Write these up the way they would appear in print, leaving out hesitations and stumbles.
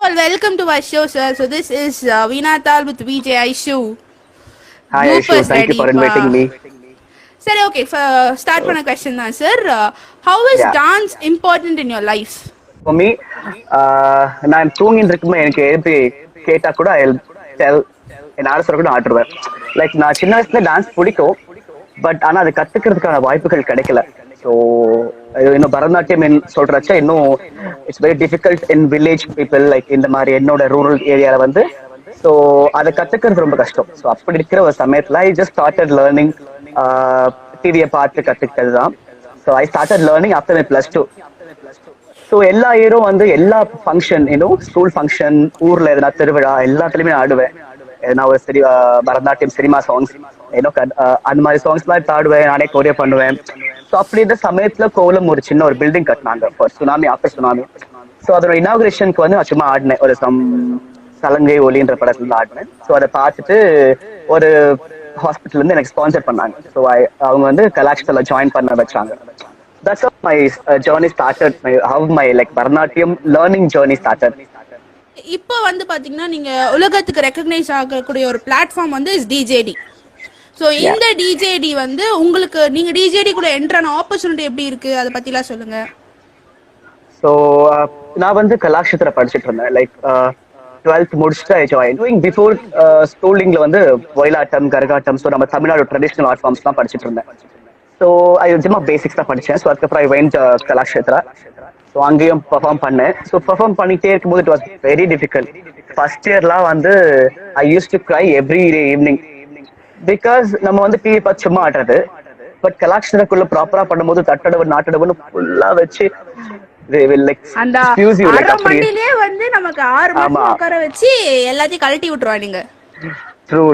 all, welcome to our show, sir. So this is Veenathal with VJ Aishu. Hi Aishu, Bloopers thank you ready, for inviting me. Sir, okay, start பண்ண question தான், sir. How is Yeah, dance important in your life? for me, நான் தூங்கிட்டு இருக்கும்போது எனக்கு எழுப்பி கேட்டா கூட I'll tell என் answer கூட ஆட்டுருவேன். லைக் நான் சின்ன வயசுல டான்ஸ் பிடிக்கும், பட் ஆனா அது கத்துக்கிறதுக்கான வாய்ப்புகள் கிடைக்கல. ஸோ இன்னும் பரதநாட்டியம் சொல்றச்ச இன்னும் it's very difficult in village people, like இந்த மாதிரி என்னோட ரூரல் ஏரியால வந்து. ஸோ அதை கத்துக்கிறது ரொம்ப கஷ்டம். ஸோ அப்படி இருக்கிற ஒரு சமயத்துல ஐ ஜஸ்ட் ஸ்டார்டட் லேர்னிங். டிவியை பார்த்து கத்துக்கிட்டது தான். So I started learning after my +2. So எல்லா இயரும் வந்து எல்லா ஃபங்க்ஷன் ஸ்கூல் ஃபங்க்ஷன், ஊர்ல எதனா திருவிழா எல்லாத்துலயுமே ஆடுவேன். எதனா ஒரு பரதநாட்டியம் சினிமா சாங்ஸ் அந்த மாதிரி சாங்ஸ் எல்லாம் ஆடுவேன், நானே கோரியா பண்ணுவேன். ஸோ அப்படி இந்த சமயத்துல கோலம் ஒரு சின்ன ஒரு பில்டிங் கட்டினாங்க for tsunami, after tsunami. So அதோட இனாகுரேஷனுக்கு வந்து நான் சும்மா ஆடினேன், ஒரு சலங்கை ஒலின்ற படத்துல ஆடினேன். ஸோ அதை பார்த்துட்டு ஒரு ஹாஸ்பிட்டல் இருந்து எனக்கு ஸ்பான்சர் பண்ணாங்க. ஸோ அவங்க வந்து கலாக்ஷன்ல ஜாயின் பண்ண வச்சாங்க. That's how my journey started. How my Bharatanatyam learning journey started. இப்போ வந்து பாத்தீங்கன்னா நீங்க உலகத்துக்கு ரெகக்னைஸ் ஆகக்கூடிய ஒரு பிளாட்ஃபார்ம் வந்து இஸ் டிஜேடி. ஸோ இந்த டிஜேடி வந்து உங்களுக்கு நீங்க டிஜேடி கூட என்ட்ரான ஆப்பர்ச்சுனிட்டி எப்படி இருக்கு, அதை பத்திலாம் சொல்லுங்க. ஸோ நான் வந்து கலாக்ஷேத்திர படிச்சுட்டு இருந்தேன். லைக் 12th முடிச்சுட்டு ஐ ஜாயின். டூயிங் பிஃபோர் ஸ்கூலிங்ல வந்து ஒயிலாட்டம், கரகாட்டம், ஸோ நம்ம தமிழ்நாடு ட்ரெடிஷனல் ஆர்ட் ஃபார்ம்ஸ் தான் படிச்சுட்டு இருந்தேன். ஸோ அது சும்மா பேசிக்ஸ் தான் படித்தேன். ஸோ அதுக்கப்புறம் ஐ வென்ட் கலாக்ஷேத்ரா. ஸோ அங்கேயும் பெர்ஃபார்ம் பண்ணேன். ஸோ பெர்ஃபார்ம் பண்ணிட்டே இருக்கும்போது it was very difficult. First இயர்லாம் வந்து I use to cry every day evening. Because நம்ம வந்து டிவி பார்த்து சும்மா ஆடுறது, பட் கலாக்ஷேத்ராக்குள்ள ப்ராப்பரா பண்ணும்போது தட்டடவு நாட்டடவுன்னு ஃபுல்லா வச்சு வந்து நமக்கு 6 மாசம் உட்கார வச்சு எல்லாத்தையும் கழட்டி விட்டுருவாங்க. ட்ரூ.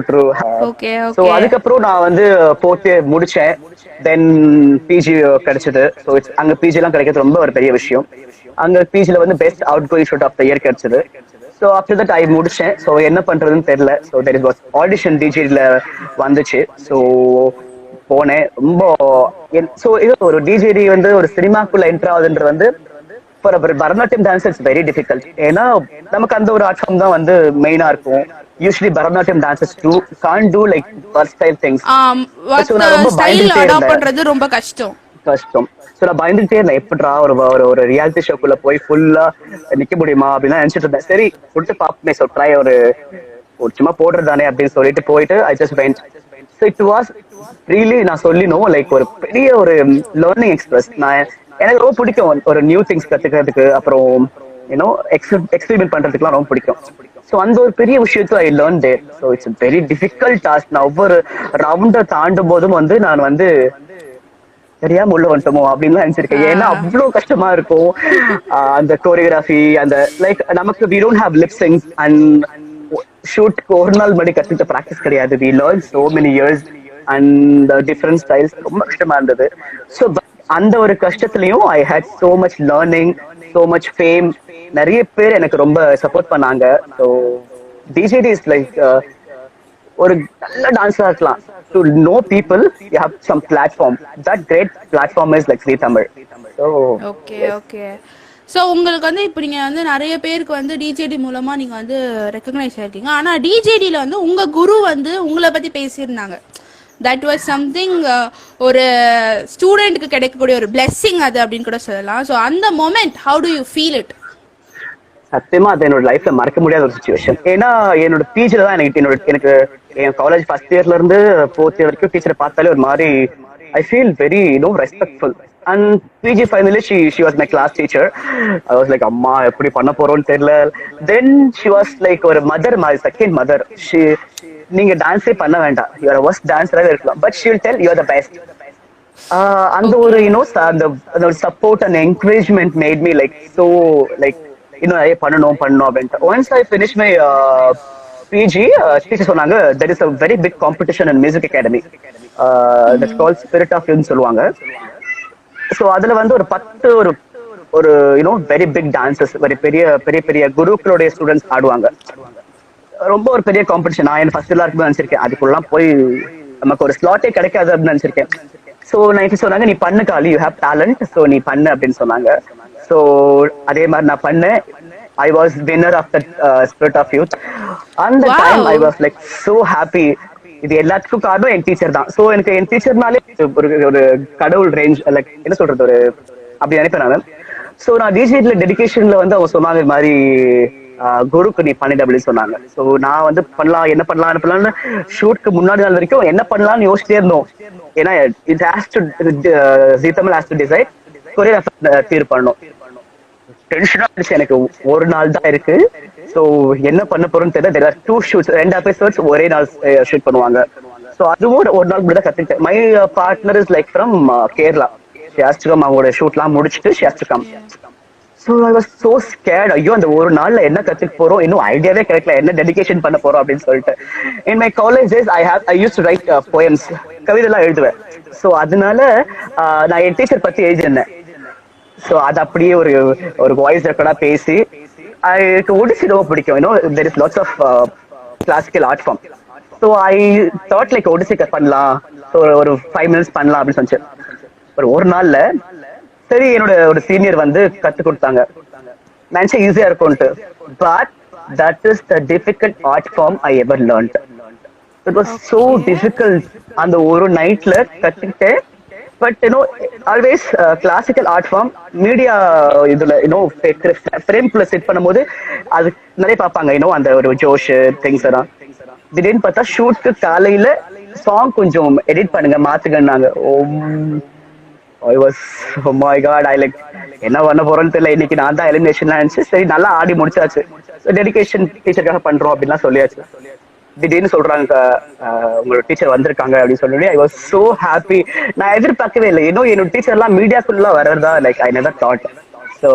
சோ அதுக்கப்புறம் நான் வந்து போட்டு முடிச்சேன். தென் பிஜி கிடைச்சது. ஸோ அங்க பிஜி எல்லாம் கிடைக்கிறது ரொம்ப ஒரு பெரிய விஷயம். அங்க பிஜில வந்து best outgoing shoot of the year கிடைச்சது. ஸோ ஆஃப்டர் தட் ஐ முடிச்சேன். ஸோ என்ன பண்றதுன்னு தெரியல. ஸோ தெர் இஸ் ஆடிஷன் டிஜில வந்துச்சு. ஸோ போனேன். ரொம்ப ஸோ இது ஒரு டிஜிடி வந்து ஒரு சினிமாக்குள்ள என்டர் ஆகுதுன்றது வந்து Bharatanatyam dance it's very difficult. ஏன்னா நமக்கு அந்த ஒரு ஆர்ட் ஃபார்ம் தான் வந்து மெயினா இருக்கும். Usually Bharatanatyam dancers can't do like versatile things. ரொம்ப கஷ்டம். சோ நான் பயந்துட்டே இருந்தேன், எப்படா ஒரு ரியாலிட்டி ஷோக்குள்ள போய் ஃபுல்லா நிக்க முடியுமா அப்படின்னு நினைச்சிட்டு இருந்தேன். சரி போட்டு பாப்பமே, ஸோ ட்ரை ஒரு சும்மா போடுறதானே அப்படின்னு சொல்லிட்டு போயிட்டு I just went. So it was really, நான் சொல்லினோம் லைக் ஒரு பெரிய ஒரு லேர்னிங் எக்ஸ்பிரஸ். எனக்கு ரொம்ப பிடிக்கும் ஒரு நியூ திங்ஸ் கத்துக்கிறதுக்கு, அப்புறம் எக்ஸ்பெரிமெண்ட் பண்றதுக்குலாம் ரொம்ப பிடிக்கும். ஸோ அந்த ஒரு பெரிய விஷயத்தை I learn there. So it's very difficult task. நான் ஒவ்வொரு ரவுண்டை தாண்டும் போதும் வந்து நான் வந்து தெரியாம உள்ள வந்துட்டோமோ அப்படின்னு நினைச்சிருக்கேன். ஏன்னா அவ்வளவு கஷ்டமா இருக்கும் அந்த கோரியோகிராஃபி. அந்த லைக் நமக்கு we don't have lip syncs and shoot ஒரு நாள் மணி கத்துக்கிட்ட ப்ராக்டிஸ் கிடையாது. We learn so many years and different styles. ரொம்ப கஷ்டமா இருந்தது. ஸோ அந்த ஒரு கஷ்டத்துலயும் I had so much learning, so much fame. நிறைய பேர் எனக்கு ரொம்ப சப்போர்ட் பண்ணாங்க. ஸோ டிஜேடி இஸ் லைக் ஒரு நல்ல டான்ஸரா இருக்கலாம். To know people you have some platform. That great platform is like Sri Tamil. Okay. So உங்களுக்கு வந்து இப்போ நீங்கள் வந்து நிறைய பேருக்கு வந்து டிஜேடி மூலமாக நீங்கள் வந்து ரெக்கக்னைஸ் ஆகிருக்கீங்க. ஆனால் டிஜேடியில் வந்து உங்கள் குரு வந்து உங்களை பற்றி பேசியிருந்தாங்க. தட் வாஸ் சம்திங் ஒரு ஸ்டூடெண்ட்டுக்கு கிடைக்கக்கூடிய ஒரு பிளெஸிங் அது அப்படின்னு கூட சொல்லலாம். ஸோ அந்த moment how to you feel it? சத்தியமா அது என்னோட லைஃப்ல மறக்க முடியாத ஒரு சுச்சுவேஷன். ஏன்னா என்னோட டீச்சர் தான் எனக்கு என் காலேஜ் ஃபர்ஸ்ட் இயர்ல இருந்து 4th இயர் வரைக்கும் டீச்சரை பார்த்தாலே ஒரு மாதிரி I feel very respectful. And PG finally she was my class teacher. I was like அம்மா எப்படி பண்ண போறோம்னு தெரியல. தென் ஷி வாஸ் லைக் ஒரு மதர், மை செகண்ட் மதர். நீங்க டான்ஸே பண்ண வேண்டாம், யூ ஆர் வர்ஸ்ட் டான்ஸராகவே இருக்கலாம், but she will tell you are the best. அந்த ஒரு அந்த support and encouragement made me like so like இன்னும் நிறைய பண்ணணும் அப்படின்ட்டு. Once I finish my PG, teacher சொன்னாங்க there is a very big competition in music academy, that's called Spirit of Youth சொல்லுவாங்க. So அதுல வந்து ஒரு 10 ஒரு வெரி பிக் டான்சர்ஸ், பெரிய குருக்களுடைய ஸ்டூடெண்ட்ஸ் ஆடுவாங்க. ரொம்ப ஒரு பெரிய காம்படிஷன். நான் ஃபர்ஸ்ட் எல்லாம் இருக்கும்போது நினைச்சிருக்கேன் அதுக்குள்ளலாம் போய் நமக்கு ஒரு ஸ்லாட்டே கிடைக்காது அப்படின்னு நினைச்சிருக்கேன். ஸோ நான் சொன்னாங்க நீ பண்ணு காலி, யூ ஹேவ் டேலண்ட், ஸோ நீ பண்ணு அப்படின்னு சொன்னாங்க. ஸோ அதே மாதிரி நான் பண்ணேன். I was winner of that Spirit of Youth. And the time I Wow. was like so happy. இது எல்லாத்துக்கும் காரணம் என் டீச்சர் தான். ஸோ எனக்கு என் டீச்சர்னாலே ஒரு ஒரு கடவுள் ரேஞ்ச் லைக் என்ன சொல்றது ஒரு அப்படி நினைப்பேன் நான். ஸோ நான் டிஜிட்டல் டெடிகேஷன்ல வந்து அவங்க சொன்னாங்க இது மாதிரி குருக்கு நீ பண்ணிடு அப்படின்னு சொன்னாங்க. ஸோ நான் வந்து பண்ணலாம் என்ன பண்ணலாம்னு ஷூட்க்கு முன்னாடி நாள் வரைக்கும் என்ன பண்ணலாம்னு யோசிச்சிட்டே இருந்தோம். ஏன்னா it has to Zee Tamil has to decide choreographer தீர்வு பண்ணணும். டென்ஷனா இருந்துச்சு எனக்கு. ஒரு நாள் தான் இருக்கு. சோ என்ன பண்ண போறோம்னு தெரியல. தேர் ஆர் 2 ஷூட்ஸ், 2 எபிசோட்ஸ் ஒரே நாள் ஷூட் பண்ணுவாங்க. சோ அதுவும் ஒரு நாள் மட்டும் தான் கத்துக்கிட்டேன். My partner is like from Kerala. She has to come. அவங்களோட ஷூட்லாம் முடிச்சிட்டு she has to come. So I was so scared. ஐயோ அந்த ஒரு நாள்ல என்ன கத்துக்க போறோம், இன்னும் ஐடியாவே கிடைக்கல என்ன டெடிகேஷன் பண்ண போறோம் அப்படின்னு சொல்லிட்டு. In my college days I use to write poems, கவிதைலாம் எழுதுவேன். சோ அதனால நான் என் டீச்சர் பத்தி எழுதியிருந்தேன். சோ அது அப்படியே ஒரு ஒரு வாய்ஸ் ரெக்கார்டா பேசி எனக்கு ஒடிசி ரொம்ப பிடிக்கும். You know there is lots of classical art form. So I thought like Odissi பண்ணலாம். ஸோ ஒரு 5 minutes பண்ணலாம் அப்படின்னு சொன்னேன். ஒரு நாள்ல சரி என்னோட ஒரு சீனியர் வந்து கத்து கொடுத்தாங்க. நினைச்சா ஈஸியா இருக்கும்ட்டு. But that is the difficult art form I ever learnt. It was so difficult. அந்த ஒரு நைட்ல கத்துக்கிட்டேன். But you know always classical art form media இதுல யூனோ ஃப்ரேம்குள்ள செட் பண்ணும்போது அது நிறைய பார்ப்பாங்க. யூனோ அந்த ஒரு ஜோஷ் திங்ஸ் எல்லாம். திடீர்னு பார்த்தா ஷூட்க்கு காலையில சாங் கொஞ்சம் எடிட் பண்ணுங்க மாத்துங்கன்னாங்க. I was oh my god. I like என்ன பண்ண போறோம்னு தெரியல. இன்னைக்கு நான் தான் எலிமினேஷன் நினைச்சு சரி நல்லா ஆடி முடிச்சாச்சு. டெடிகேஷன் டீச்சருக்காக பண்றோம் அப்படின்லாம் சொல்லியாச்சு. திடீர்னு சொல்றாங்க உங்களோட டீச்சர் வந்திருக்காங்க அப்படின்னு சொல்லி ஐ வாஸ் சோ ஹாப்பி. நான் எதிர்பார்க்கவே இல்லை. இன்னும் என்னோட டீச்சர் எல்லாம் மீடியாக்குள்ள வர்றதா like I never thought. So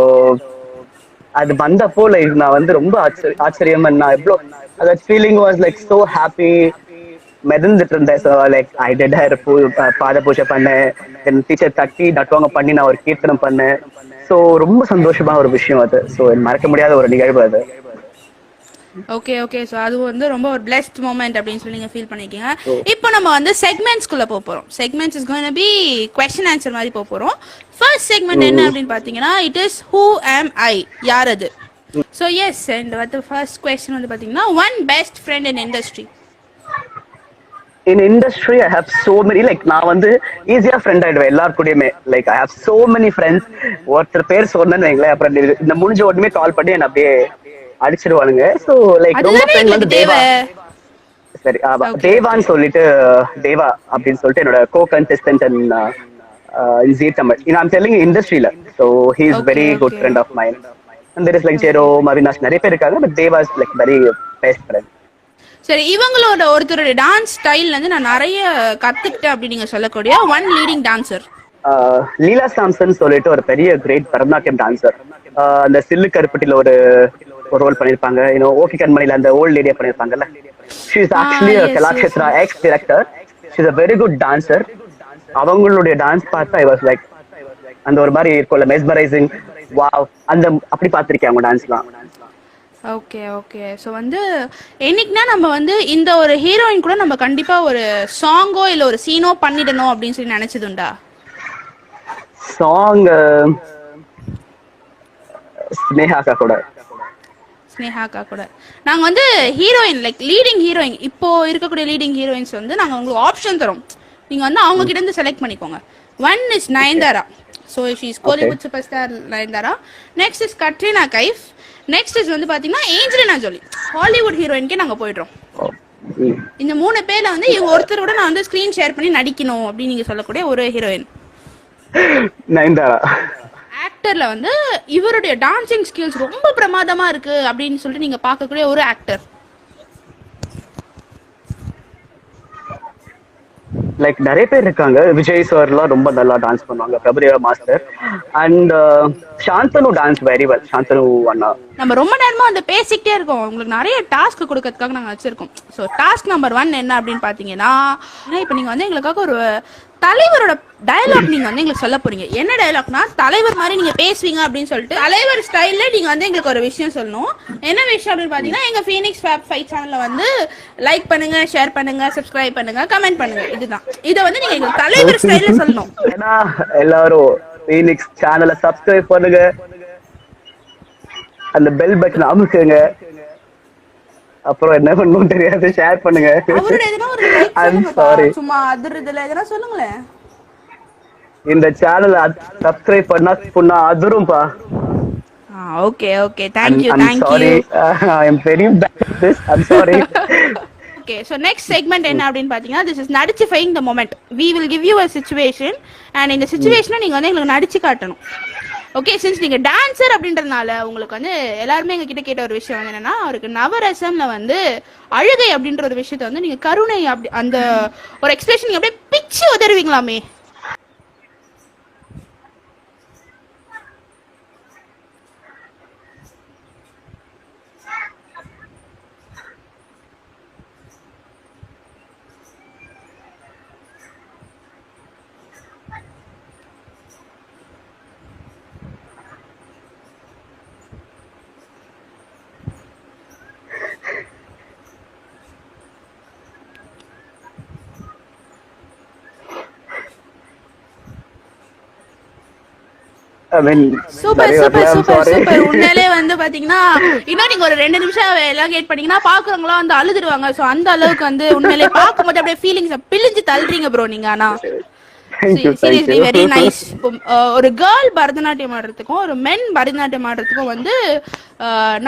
அது வந்தப்போ லைக் நான் வந்து ரொம்ப ஆச்சரியம். நான் எவ்வளோ அந்த feeling was like so happy. மிதந்துட்டு இருந்தேன். So like I did her பாத பூஜை பண்ணேன். என் டீச்சர் தட்டி நட்டுவாங்க பண்ணி நான் ஒரு கீர்த்தனம் பண்ணேன். ஸோ ரொம்ப சந்தோஷமான ஒரு விஷயம் அது. ஸோ மறக்க முடியாத ஒரு நிகழ்வு அது. Okay okay. ஸோ அது வந்து ரொம்ப ஒரு பிளெஸ்ட் மூமெண்ட் அப்படின்னு சொல்லி நீங்கள் ஃபீல் பண்ணிருக்கீங்க. இப்போ நம்ம வந்து செக்மெண்ட்ஸ்குள்ளே போக போகிறோம். Segments is going to be question answer மாதிரி போக போகிறோம். ஃபர்ஸ்ட் செக்மெண்ட் என்ன அப்படின்னு பார்த்தீங்கன்னா இட் இஸ் ஹூ ஆம் ஐ, யார் அது. ஸோ எஸ் அண்ட் வந்து ஃபர்ஸ்ட் கொஸ்டின் வந்து பார்த்தீங்கன்னா one best friend in industry. In industry I have so many. Like நான் வந்து ஈஸியா ஃப்ரெண்ட் ஆயிடுவேன் எல்லாரு கூடயுமே. Like I have so many friends. ஒருத்தர் பேர் சொன்னேன்னு வைங்களேன், அப்புறம் இந்த முடிஞ்ச உடனே கால் பண்ணி என்ன அப்படியே அடிச்சிருவானுங்க. சோ லைக் ரொம்ப ஃப்ரெண்ட் வந்து தேவா. சரி தேவான்னு சொல்லிட்டு தேவா அப்படின்னு சொல்லிட்டு என்னோட co contestant in Zee Tamil. I'm telling இண்டஸ்ட்ரியில. So he is very good friend of mind. And there is like ஜெரோ அவினாஷ் நிறைய பேர் இருக்காங்க. But Deva is like very best friend. சரி, இவங்களோட ஒருத்தரோட டான்ஸ் ஸ்டைல்ல இருந்து நான் நிறைய கத்துக்கிட்டேன் அப்படின்னு நீங்க சொல்லக்கூடிய ஒன் லீடிங் டான்சர். லீலா சாம்சன் சொல்லிட்டு ஒரு பெரிய கிரேட் பரதநாட்டியம் டான்சர். அந்த சில்லு கருப்பட்டில ஒரு ரோல் பண்ணிருப்பாங்க. ஓகே கண்மணில அந்த ஓல்ட் லேடியா பண்ணிருப்பாங்கல்ல. She is actually Kalakshetra ex director. ஷி இஸ் a very good dancer. அவங்களுடைய டான்ஸ் பார்த்தா ஐ வாஸ் லைக் அந்த ஒரு மாதிரி இருக்கும்ல மெஸ்மரைசிங். வாவ், அந்த அப்படி பார்த்திருக்கேன் அவங்க டான்ஸ்லாம். Okay okay. ஸோ வந்து என்னைக்குனா நம்ம வந்து இந்த ஒரு ஹீரோயின் கூட நம்ம கண்டிப்பா ஒரு சாங்கோ இல்ல ஒரு சீனோ பண்ணிடணும் அப்படின்னு சொல்லி நினைச்சதுண்டா? சாங் ஸ்னேஹாக்கா கூட. ஸ்னேஹாக்கா கூட நாங்க வந்து ஹீரோயின் லைக் லீடிங் ஹீரோயின் இப்போ இருக்கக்கூடிய லீடிங் ஹீரோயின்ஸ் வந்து நாங்க உங்களுக்கு ஆப்ஷன் தரோம். நீங்க வந்து அவங்க கிட்ட இருந்து செலக்ட் பண்ணிக்கோங்க. One is Nayanthara. So she is Kollywood super star Nayanthara. Next is Katrina Kaif. Next is வந்து பாத்தீங்கன்னா ஏஞ்சலினா ஜோலி. ஹாலிவுட் ஹீரோயின்கே நாங்க போயிடுறோம். இந்த 3 பேர்ல வந்து இவங்க ஒருத்தரோட நான் வந்து ஸ்கிரீன் ஷேர் பண்ணி நடிக்கணும் அப்படின்னு நீங்க சொல்லக்கூடிய ஒரு ஹீரோயின் நயன்தாரா. ஆக்டர்ல வந்து இவருடைய டான்சிங் ஸ்கில்ஸ் ரொம்ப பிரமாதமா இருக்கு அப்படின்னு சொல்லிட்டு நீங்க பார்க்கக்கூடிய ஒரு ஆக்டர். லைக் நிறைய பேர் இருக்காங்க. விஜய் சார்லாம் ரொம்ப நல்லா டான்ஸ் பண்ணுவாங்க. Prabhudeva master and Shanthanu dance very well. Shanthanu அண்ணா நம்ம ரொம்ப நேரமா வந்து பேசிக்கிட்டே இருக்கோம். உங்களுக்கு நிறைய டாஸ்க் கொடுக்கறதுக்காக நாங்க வச்சிருக்கோம். ஸோ டாஸ்க் நம்பர் 1 என்ன அப்படின்னு பாத்தீங்கன்னா, இப்போ நீங்க வந்து எங்களுக்காக ஒரு தலைவரோட டயலாக் நீங்க வந்து எங்களுக்கு சொல்ல போறீங்க. என்ன டயலாக்னா தலைவர் மாதிரி நீங்க பேசுவீங்க அப்படின்னு சொல்லிட்டு தலைவர் ஸ்டைல்ல நீங்க வந்து எங்களுக்கு ஒரு விஷயம் சொல்லணும். என்ன விஷயம் அப்படின்னு பாத்தீங்கன்னா, எங்க ஃபீனிக்ஸ் ஃபேப் 5 சேனல்ல வந்து லைக் பண்ணுங்க, ஷேர் பண்ணுங்க, சப்ஸ்கிரைப் பண்ணுங்க, கமெண்ட் பண்ணுங்க. இதுதான். இத வந்து நீங்க எங்களுக்கு தலைவர் ஸ்டைல்ல சொல்லணும். ஏன்னா எல்லாரும் ஃபீனிக்ஸ் சேனலை சப்ஸ்கிரைப் பண்ணுங்க, அந்த பெல் பட்டன் அமுக்குங்க. அப்புறம் என்ன பண்ணணும் தெரியாது, ஷேர் பண்ணுங்க. அவரோட எதனா ஒரு லைக் ஐம் சொல்லுங்கப்பா, சாரி. சும்மா அதிர்றதுல எதனா சொல்லுங்களேன். இந்த சேனல் சப்ஸ்கிரைப் பண்ணா அதிரும்பா. Okay okay, thank you I'm thank you. sorry. I'm very bad at this. I'm sorry. Okay, so next segment என்ன அப்படின்னு பார்த்தீங்கன்னா, திஸ் இஸ் நடிச்சிஃபைங் the moment. We will give you a situation and இந்த சிச்சுவேஷனை நீங்கள் வந்து எங்களுக்கு நடிச்சு காட்டணும். ஓகே, சின்ஸ் நீங்கள் டான்சர் அப்படின்றதுனால உங்களுக்கு வந்து எல்லாருமே எங்ககிட்ட கேட்ட ஒரு விஷயம் வந்து என்னன்னா, அவருக்கு நவரசம்ல வந்து அழுகை அப்படின்ற ஒரு விஷயத்த வந்து நீங்கள் கருணை அப்படி அந்த ஒரு எக்ஸ்பிரஷன் நீங்கள் அப்படியே பிச்சு உதறுவீங்களாமே. I mean, super super super super. உண்மையிலே வந்து பாத்தீங்கன்னா இன்னும் நீங்க ஒரு 2 நிமிஷம் எலாங்கேட் பண்ணீங்கன்னா பாக்குறவங்களாம் வந்து அழுதுருவாங்க. சோ அந்த அளவுக்கு வந்து உண்மையிலே பார்க்கும்போது அப்படியே ஃபீலிங்ஸ் பிழிஞ்சு தள்ளுறீங்க ப்ரோ நீங்க. ஆனா சீரியஸ்லி வெரி நைஸ். ஒரு கேர்ள் பரதநாட்டியம் ஆடுறதுக்கும் ஒரு மென் பரதநாட்டியம் ஆடுறதுக்கும் வந்து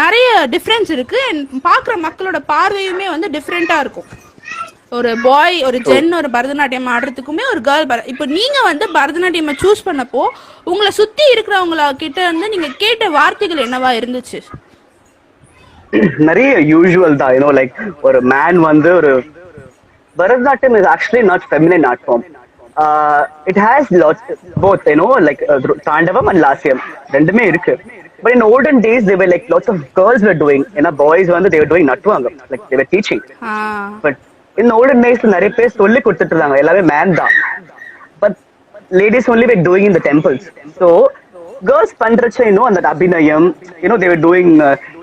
நிறைய டிஃப்ரென்ஸ் இருக்கு. பாக்குற மக்களோட பார்வையுமே வந்து டிஃப்ரெண்டா இருக்கும். ஒரு பாய் ஒரு ஜென் ஒரு பரதநாட்டியம் ஆடுறதுக்குமே ஒரு கேர்ள் இப்போ நீங்க வந்து பரதநாட்டியம் சூஸ் பண்ணப்போ உங்களை சுத்தி இருக்கிறவங்கள கிட்ட இருந்து நீங்க கேட்ட வார்த்தைகள் என்னவா இருந்துச்சு? நிறைய யூசுவல் தான். யூனோ லைக் ஒரு மேன் வந்து ஒரு Bharatanatyam is actually not feminine art form. It has lots both, you know like Tandavam and Lasyam ரெண்டுமே இருக்கு. But in olden days, they were like lots of girls were doing. ஏன்னா boys வந்து they were doing nattuvaanga, like they were teaching. But in olden days நிறைய பேர் சொல்லி கொடுத்துட்டு இருந்தாங்க, எல்லாமே மேன் தான். But ladies only were doing in the temples. So girls பண்றச்ச அந்த அபிநயம், they were doing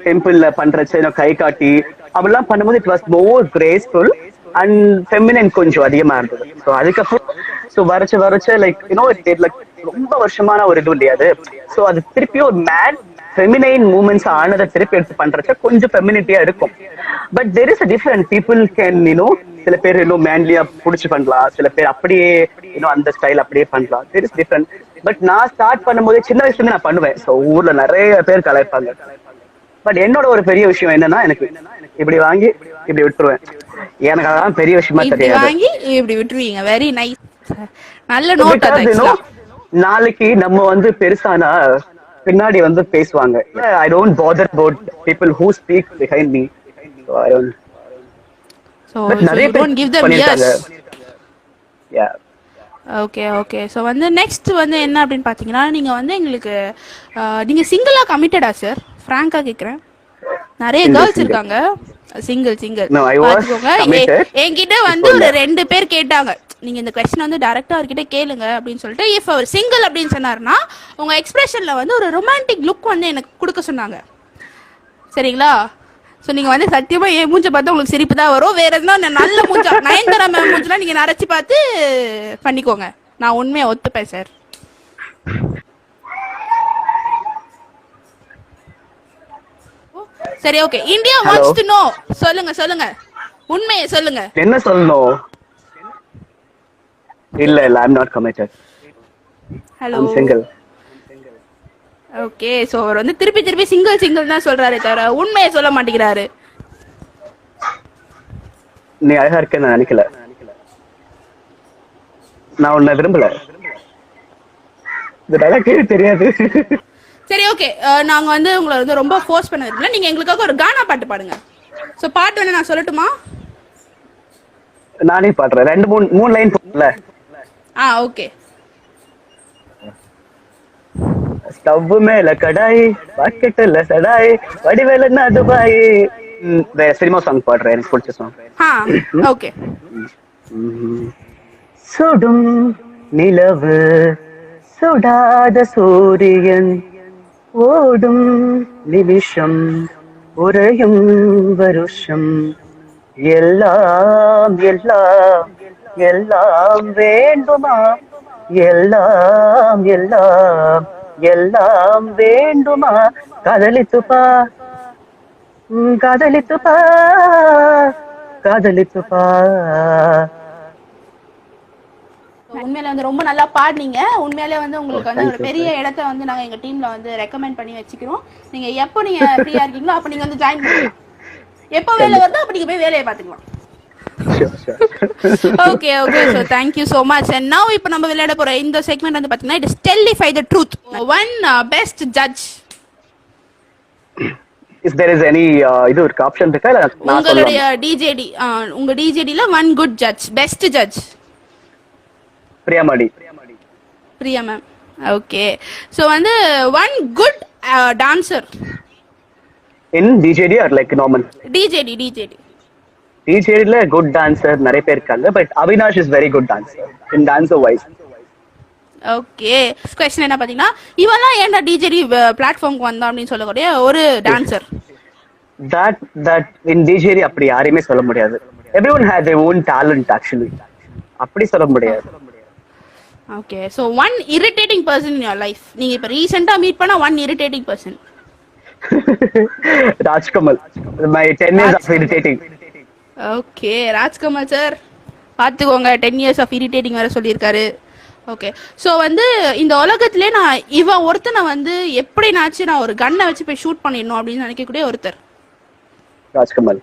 temple பண்றச்ச கை காட்டி அப்படிலாம் பண்ணும்போது it was more graceful and feminine கொஞ்சம் அதிகமா இருந்தது. ஸோ அதுக்கப்புறம் வரச்ச லைக் லைக் ரொம்ப வருஷமான ஒரு இது இல்லையாது. ஸோ அது திருப்பி ஒரு மேன் ஃபெமினைன் மூமெண்ட்ஸ் ஆனதை திருப்பி எடுத்து பண்றச்ச கொஞ்சம் ஃபெமினிட்டியா இருக்கும். But there is a different people can சில பேர் மேன்லியா புடிச்சு பண்ணலாம், சில பேர் அப்படியே அந்த ஸ்டைல் அப்படியே பண்ணலாம். There is different. பட் நான் ஸ்டார்ட் பண்ணும்போது சின்ன வயசுல இருந்து நான் பண்ணுவேன். ஸோ ஊர்ல நிறைய பேர் கலாய்ப்பாங்க. பட் என்னோட ஒரு பெரிய விஷயம் என்னன்னா, எனக்கு இப்படி வாங்கி இப்படி விட்டுருவேன். எனக்கு அதான் பெரிய விஷயமா தெரியாது. வாங்கி இப்படி விட்டுருவீங்க. வெரி நைஸ், நல்ல நோட். நாளைக்கு நம்ம வந்து பெருசானா பின்னாடி வந்து பேசுவாங்க. I don't bother about people who speak behind me. So I don't. So you don't give them yes. Yeah. Okay okay. So வந்து நெக்ஸ்ட் வந்து என்ன அப்படின்னு பார்த்தீங்கன்னா, நீங்கள் வந்து எங்களுக்கு நீங்கள் சிங்கிளா கமிட்டடா சார்? ஃப்ராங்கா கேட்குறேன். நிறைய கேர்ள்ஸ் இருக்காங்க சிங்கிள் என்கிட்ட வந்து ஒரு 2 பேர் கேட்டாங்க, நீங்க இந்த கொஸ்டின் வந்து டைரக்டா அவர்கிட்ட கேளுங்க அப்படின்னு சொல்லிட்டு. இஃப் அவர் சிங்கிள் அப்படின்னு சொன்னாருன்னா உங்க எக்ஸ்பிரஷன்ல வந்து ஒரு ரொமான்டிக் லுக் வந்து எனக்கு கொடுக்க சொன்னாங்க. சரிங்களா? ஸோ நீங்க வந்து சத்தியமா என் மூஞ்ச பார்த்தா உங்களுக்கு சிரிப்பு தான் வரும். வேற எதுனா நல்ல மூஞ்சா நயன்தாரா மேம் மூஞ்செல்லாம் நீங்க நரைச்சு பார்த்து பண்ணிக்கோங்க. நான் உண்மையை ஒத்துப்பேன் சார். சரி okay. India wants to know. சொல்லுங்க சொல்லுங்க, உண்மையை சொல்லுங்க. என்ன சொல்லணும்? இல்ல I'm not committed. ஹலோ, I'm single. ஓகே. சோ அவர் வந்து திருப்பி சிங்கிள் தான் சொல்றாரே தவிர உண்மையை சொல்ல மாட்டேங்கிறாரு. நீ அழகா இருக்க நான் நினைக்கல. நான் உன்னை விரும்பல. இது தெரியாது. சரி ஓகே. நாங்க வந்து உங்களை வந்து ரொம்ப ஃபோர்ஸ் பண்ண விரும்பல. நீங்க எங்களுக்காக ஒரு கானா பாட்டு பாடுங்க. சோ பாட்டு வேணா நான் சொல்லட்டுமா? நானே பாடுறேன். 2-3 லைன் போடல. ஓகே. ஸ்டவ் மேல கடாய், பாக்கெட்ல சடாய், வடிவேலன்னா துபாய். சினிமா சாங் பாடுறேன், எனக்கு பிடிச்ச சாங். ஓகே. சுடும் நிலவு, சுடாத சூரியன், ஓடும் நிமிஷம், உறையும் வருஷம், எல்லாம் எல்லாம் எல்லாம் வேண்டுமா, எல்லாம் எல்லாம் எல்லாம் வேண்டுமா, காதலித்துப்பா காதலித்துப்பா காதலித்துப்பா. உண்மையில வந்து ரொம்ப நல்லா பாடுனீங்க. உண்மையிலே வந்து உங்களுக்கு வந்து ஒரு தேங்க்யூ பெரிய சார். இடத்த வந்து நாங்க எங்க டீம்ல வந்து ரெக்கமெண்ட் பண்ணி வச்சுக்கிறோம். நீங்க எப்போ நீங்க ஃப்ரீயா இருக்கீங்களோ அப்ப நீங்க வந்து ஜாயின் பண்ணிக்கலாம். எப்போ வேலை கண்டிப்பா. வருதோ அப்ப நீங்க போய் வேலையை பாத்துக்கலாம். Sure sure. Okay okay so thank you so much. And now இப்போ நம்ம விளையாட போற இந்த செக்மெண்ட் வந்து பாத்தீங்கன்னா இட் இஸ் டெல்லிஃபை the truth. One best judge. If there is any இது இருக்கு ஆப்ஷன் இருக்கா இல்ல நான் உங்களுடைய சொல்லலாமா? டிஜேடி உங்க டிஜேடில one good judge, best judge. Priyamani. Priya ma'am. Okay so வந்து one good dancer. In DJD are like normal? DJD DJD. டிஜேடில குட் டான்சர் நிறைய பேர் இருக்காங்க, but Avinash is very good dancer in dancer wise. Okay question என்ன பாத்தீங்கன்னா இவெல்லாம் ஏன்டா டிஜேடி பிளாட்ஃபார்முக்கு வந்தா அப்படின்னு சொல்லக்கூடிய ஒரு டான்சர். தட் இன் டிஜேடி அப்படி யாரையுமே சொல்ல முடியாது. Everyone has their own talent actually. அப்படி சொல்ல முடியாது. Okay so one irritating person in your life. நீங்க இப்போ ரீசெண்டா மீட் பண்ண one irritating person. Rajkamal. My 10 years of irritating. Okay Rajkamal sir பார்த்துக்கோங்க 10 years ஆஃப் இரிட்டேட்டிங் வேற சொல்லியிருக்காரு. ஓகே ஸோ வந்து இந்த உலகத்திலே நான் இவன் ஒருத்தனை வந்து எப்படினாச்சும் நான் ஒரு கன்னை வச்சு போய் ஷூட் பண்ணிடணும் அப்படின்னு நினைக்கக்கூடிய ஒருத்தர். ராஜ்கமல்.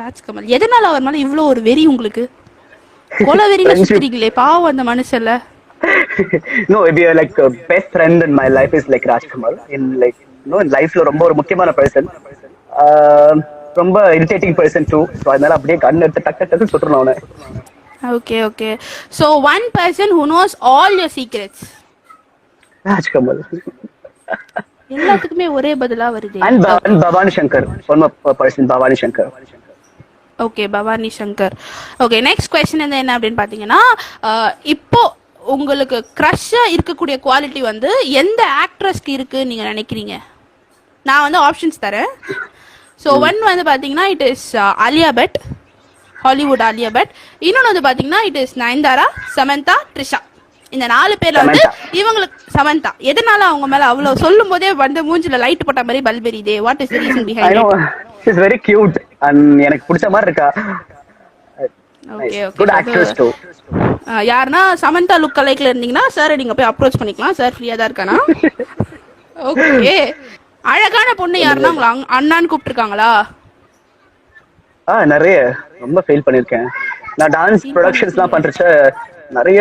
ராஜ்கமல். எதனால அவர் மேல இவ்வளோ ஒரு வெறி உங்களுக்கு? கொலை வெறியில சுத்துறீங்களே பாவம் அந்த மனுஷன்ல. No, if you're like a best friend in my life is like Rajkamal. In like in life lo ரொம்ப ஒரு முக்கியமான person. ரொம்ப irritating person too. So அதனால அப்படியே கன் எடுத்து டக்கு டக்கு சுட்டுறணும் அவனை. Okay okay so one person who knows all your secrets. Rajkamal. எல்லாத்துக்குமே ஒரே பதிலா வருது. And Bhavani Shankar. One more person, Bhavani Shankar. Okay Bhavani Shankar. Okay next question வந்து என்ன அப்படின்னு பாத்தீங்கன்னா இப்போ உங்களுக்கு க்ரஷ்ஷா இருக்கக்கூடிய குவாலிட்டி வந்து எந்த ஆக்ட்ரஸ்க்கு இருக்கு நீங்க நினைக்கிறீங்க? நான் வந்து ஆப்ஷன்ஸ் தரேன். ஸோ ஒன் வந்து பாத்தீங்கன்னா it is Alia Bhatt, Hollywood Alia Bhatt. இன்னொன்று வந்து பாத்தீங்கன்னா இட் இஸ் நயன்தாரா, சமந்தா, ட்ரிஷா. இந்த 4 பேர்ல வந்து இவங்களுக்கு சமந்தா எதனால அவங்க மேல அவ்வளவு சொல்லும் போதே வந்து மூஞ்சில லைட் போட்ட மாதிரி பல்பெரிதே. What is the reason behind it? She's very cute and எனக்கு பிடிச்ச மாதிரி இருக்கா. Okay okay Good actress too. யாருன்னா சமந்தா லுக் அலைக்ல இருந்தீங்கன்னா சார் நீங்க போய் அப்ரோச் பண்ணிக்கலாம். சார் ஃப்ரீயா தான் இருக்கானா? ஓகே அழகான பொண்ணு யாருன்னா உங்களை அண்ணான்னு கூப்பிட்டுருக்காங்களா? நிறைய ரொம்ப ஃபீல் பண்ணிருக்கேன். நான் டான்ஸ் ப்ரொடக்ஷன்ஸ்லாம் பண்றச்ச நிறைய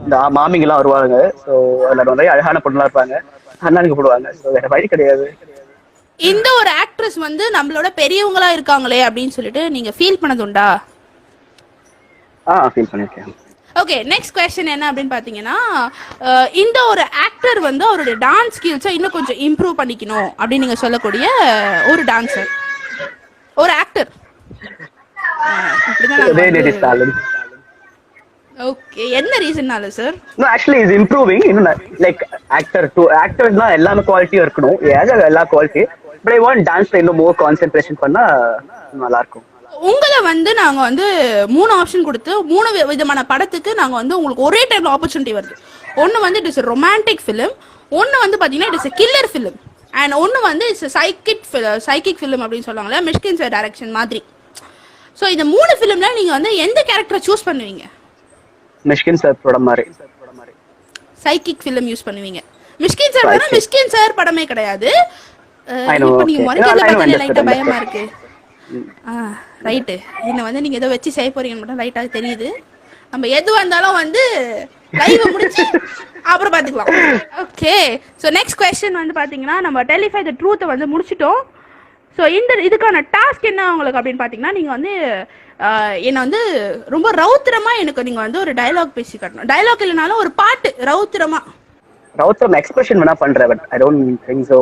இந்த மாமிங்கெல்லாம் வருவாங்க. ஸோ அதில் நிறைய அழகான பொண்ணுலாம் இருப்பாங்க, அண்ணானுக்கு போடுவாங்க. ஸோ வேற வழி கிடையாது. இந்த ஒரு ஆக்ட்ரஸ் வந்து நம்மளோட பெரியவங்களா இருக்காங்களே அப்படின்னு சொல்லிட்டு நீங்க ஃபீல் பண்ணதுண்டா? ஃபீல் பண்ணிருக்கேன். ஓகே நெக்ஸ்ட் கொஸ்டின் என்ன அப்படின்னு பாத்தீங்கன்னா இந்த ஒரு ஆக்டர் வந்து அவருடைய டான்ஸ் ஸ்கில்ஸை இன்னும் கொஞ்சம் இம்ப்ரூவ் பண்ணிக்கணும் அப்படின்னு நீங்க சொல்லக்கூடிய ஒரு டான்சர், ஒரு ஆக்டர். ஓகே என்ன ரீசன்னால sir? No actually is improving. இன்னும் லைக் ஆக்டர் டு ஆக்டர்ஸ்னா எல்லாமே குவாலிட்டியும் இருக்கணும். எல்லா குவாலிட்டி. பட் ஐ வாண்ட் டான்ஸ்ல இன்னும் மோர் கான்சென்ட்ரேஷன் பண்ணா நல்லா இருக்கும். உங்களை வந்து நாங்க வந்து 3 ஆப்ஷன் கொடுத்து 3 விதமான படத்துக்கு நாங்க வந்து உங்களுக்கு ஒரே டைம்ல ஆப்பர்ச்சுனிட்டி வருது. ஒன்னு வந்து இட் இஸ் ரொமான்டிக் ஃபிலிம், ஒன்னு வந்து பாத்தீங்கன்னா it is killer film, and ஒன்னு வந்து இட்ஸ் சைக்கிக் ஃபிலிம் அப்படின்னு சொல்லுவாங்கல்ல, மிஷ்கின் சார் டைரக்ஷன் மாதிரி. ஸோ இந்த 3 ஃபிலிம்ல நீங்க வந்து எந்த கேரக்டரை சூஸ் பண்ணுவீங்க? மிஷ்கின் சார் படம் மாதிரி சைக்கிக் ஃபிலிம் யூஸ் பண்ணுவீங்க. மிஷ்கின் சார் படம் மிஷ்கின் சார் படமே கிடையாது. இப்போ நீங்க முறைக்கிறத பார்த்தா லைட்டா பயமா இருக்கு. ரைட்டு. என்ன வந்து நீங்க ஏதோ வச்சு செய்ய போறீங்கன்னு மட்டும் லைட்டா தெரியுது. நம்ம எது வந்தாலும் வந்து லைவ் முடிச்சு அப்புறம் பாத்துக்கலாம். ஓகே ஸோ நெக்ஸ்ட் கொஸ்டின் வந்து பாத்தீங்கன்னா நம்ம டெலிஃபை த ட்ரூத்தை வந்து முடிச்சிட்டோம். ஸோ இதுக்கான டாஸ்க் என்ன உங்களுக்கு அப்படின்னு பாத்தீங்கன்னா நீங்க வந்து என்ன வந்து ரொம்ப ரவுத்திரமா எனக்கு நீங்க வந்து ஒரு டயலாக் பேசி காட்டணும். டயலாக் இல்லைனாலும் ஒரு பாட்டு ரவுத்திரமா. எக்ஸ்பிரஷன் வேணா பண்றேன், but I don't think so